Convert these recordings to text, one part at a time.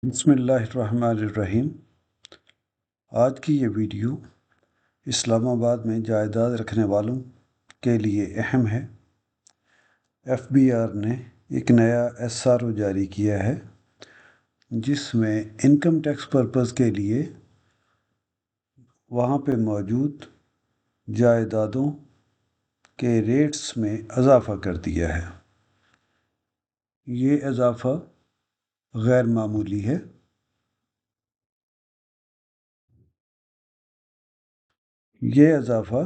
बिस्मिल्लाहिर्रहमानिर्रहीम। आज की ये वीडियो इस्लामाबाद में जायदाद रखने वालों के लिए अहम है। FBR ने एक नया SRO जारी किया है जिसमें इनकम टैक्स पर्पज़ के लिए वहाँ पे मौजूद जायदादों के रेट्स में इजाफ़ा कर दिया है। ये इजाफ़ा गैर मामूली है। ये इजाफ़ा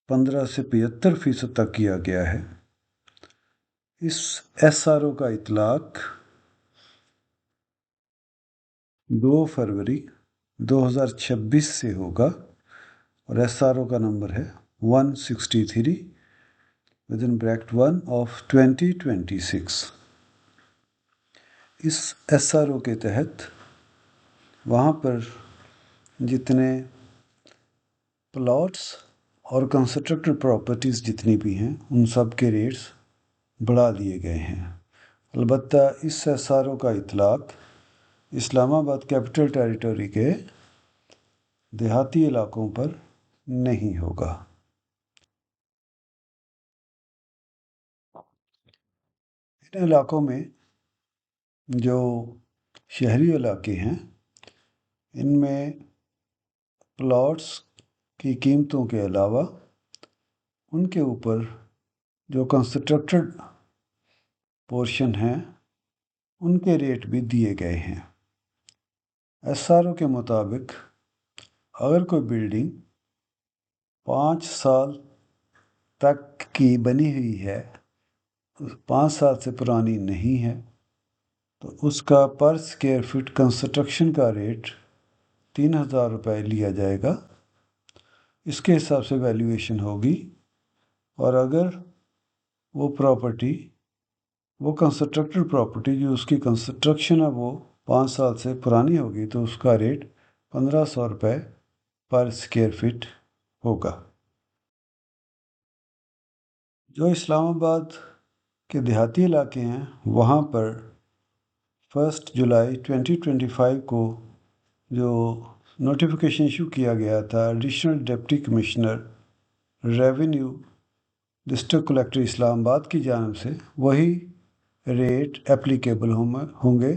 15 से 75% तक किया गया है। इस SRO का इतलाक़ 2 फरवरी 2026 से होगा और SRO का नंबर है 163 विदिन ब्रैकेट 1 ऑफ 2026। इस SRO के तहत वहाँ पर जितने प्लॉट्स और कंस्ट्रक्टेड प्रॉपर्टीज़ जितनी भी हैं उन सब के रेट्स बढ़ा दिए गए हैं। अलबत्ता इस SRO का इतलाक़ इस्लामाबाद कैपिटल टेरिटरी के देहाती इलाकों पर नहीं होगा। इन इलाकों में जो शहरी इलाके हैं इनमें प्लॉट्स की कीमतों के अलावा उनके ऊपर जो कंस्ट्रक्टेड पोर्शन हैं उनके रेट भी दिए गए हैं। SRO के मुताबिक अगर कोई बिल्डिंग 5 साल तक की बनी हुई है, 5 साल से पुरानी नहीं है, तो उसका पर स्क्वायर फीट कंस्ट्रक्शन का रेट 3000 रुपये लिया जाएगा। इसके हिसाब से वैल्यूएशन होगी और अगर वो कंस्ट्रक्टेड प्रॉपर्टी जो उसकी कंस्ट्रक्शन है वो 5 साल से पुरानी होगी तो उसका रेट 1500 रुपये पर स्क्वायर फीट होगा। जो इस्लामाबाद के देहाती इलाके हैं वहाँ पर 1 जुलाई 2025 को जो नोटिफिकेशन इशू किया गया था additional deputy commissioner revenue district collector Islamabad की जानिब से, वही रेट एप्लीकेबल होंगे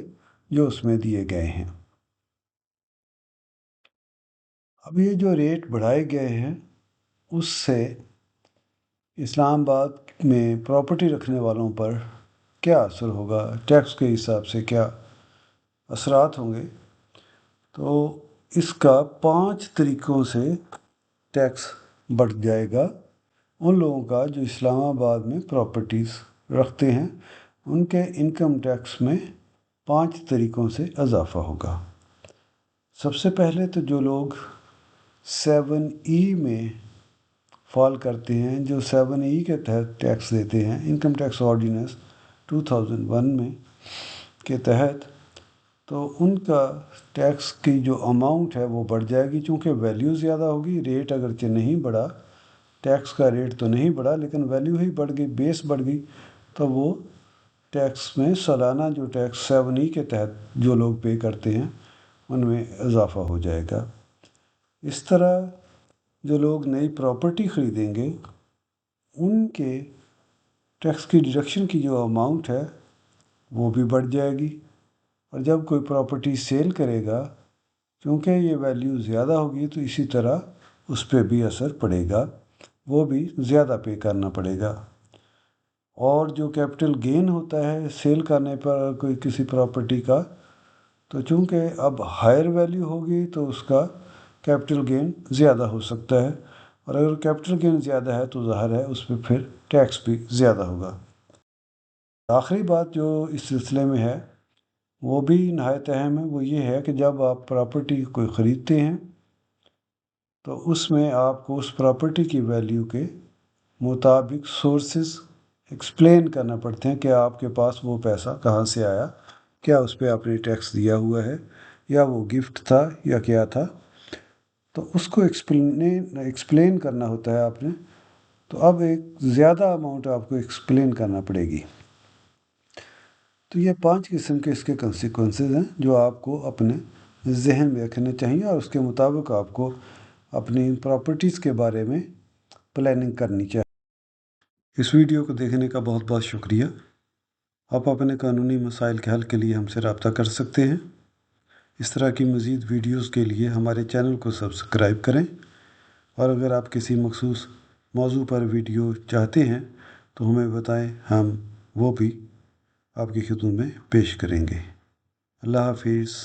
जो उसमें दिए गए हैं। अब ये जो रेट बढ़ाए गए हैं उससे इस्लामाबाद में प्रॉपर्टी रखने वालों पर क्या असर होगा, टैक्स के हिसाब से क्या असरात होंगे, तो इसका 5 तरीक़ों से टैक्स बढ़ जाएगा। उन लोगों का जो इस्लामाबाद में प्रॉपर्टीज़ रखते हैं उनके इनकम टैक्स में 5 तरीक़ों से इजाफ़ा होगा। सबसे पहले तो जो लोग 7E में फॉल करते हैं, जो 7E के तहत टैक्स देते हैं, इनकम टैक्स ऑर्डिनेंस 2001 में के तहत, तो उनका टैक्स की जो अमाउंट है वो बढ़ जाएगी चूँकि वैल्यू ज़्यादा होगी। रेट अगरचे नहीं बढ़ा, टैक्स का रेट तो नहीं बढ़ा लेकिन वैल्यू ही बढ़ गई, बेस बढ़ गई, तो वो टैक्स में सालाना जो टैक्स 7E के तहत जो लोग पे करते हैं उनमें इजाफ़ा हो जाएगा। इस तरह जो लोग नई प्रॉपर्टी ख़रीदेंगे उनके टैक्स की डिडक्शन की जो अमाउंट है वो भी बढ़ जाएगी और जब कोई प्रॉपर्टी सेल करेगा क्योंकि ये वैल्यू ज़्यादा होगी तो इसी तरह उस पर भी असर पड़ेगा, वो भी ज़्यादा पे करना पड़ेगा। और जो कैपिटल गेन होता है सेल करने पर कोई किसी प्रॉपर्टी का, तो चूँकि अब हायर वैल्यू होगी तो उसका कैपिटल गेन ज़्यादा हो सकता है और अगर कैपिटल गेन ज़्यादा है तो ज़ाहिर है उस पर फिर टैक्स भी ज़्यादा होगा। आखिरी बात जो इस सिलसिले में है वो भी नहायत अहम है, वो ये है कि जब आप प्रॉपर्टी कोई ख़रीदते हैं तो उसमें आपको उस प्रॉपर्टी की वैल्यू के मुताबिक सोर्सेस एक्सप्लेन करना पड़ते हैं कि आपके पास वो पैसा कहाँ से आया, क्या उस पर आपने टैक्स दिया हुआ है या वो गिफ्ट था या क्या था, तो उसको एक्सप्लेन करना होता है आपने। तो अब एक ज़्यादा अमाउंट आपको एक्सप्लेन करना पड़ेगी। تو یہ 5 قسم کے اس کے کنسیکوینسز ہیں جو آپ کو اپنے ذہن میں رکھنے چاہیے اور اس کے مطابق آپ کو اپنی پراپرٹیز کے بارے میں پلاننگ کرنی چاہیے۔ اس ویڈیو کو دیکھنے کا بہت بہت شکریہ۔ آپ اپنے قانونی مسائل کے حل کے لیے ہم سے رابطہ کر سکتے ہیں۔ اس طرح کی مزید ویڈیوز کے لیے ہمارے چینل کو سبسکرائب کریں، اور اگر آپ کسی مخصوص موضوع پر ویڈیو چاہتے ہیں تو ہمیں بتائیں، ہم وہ بھی آپ کی خدمت میں پیش کریں گے۔ اللہ حافظ۔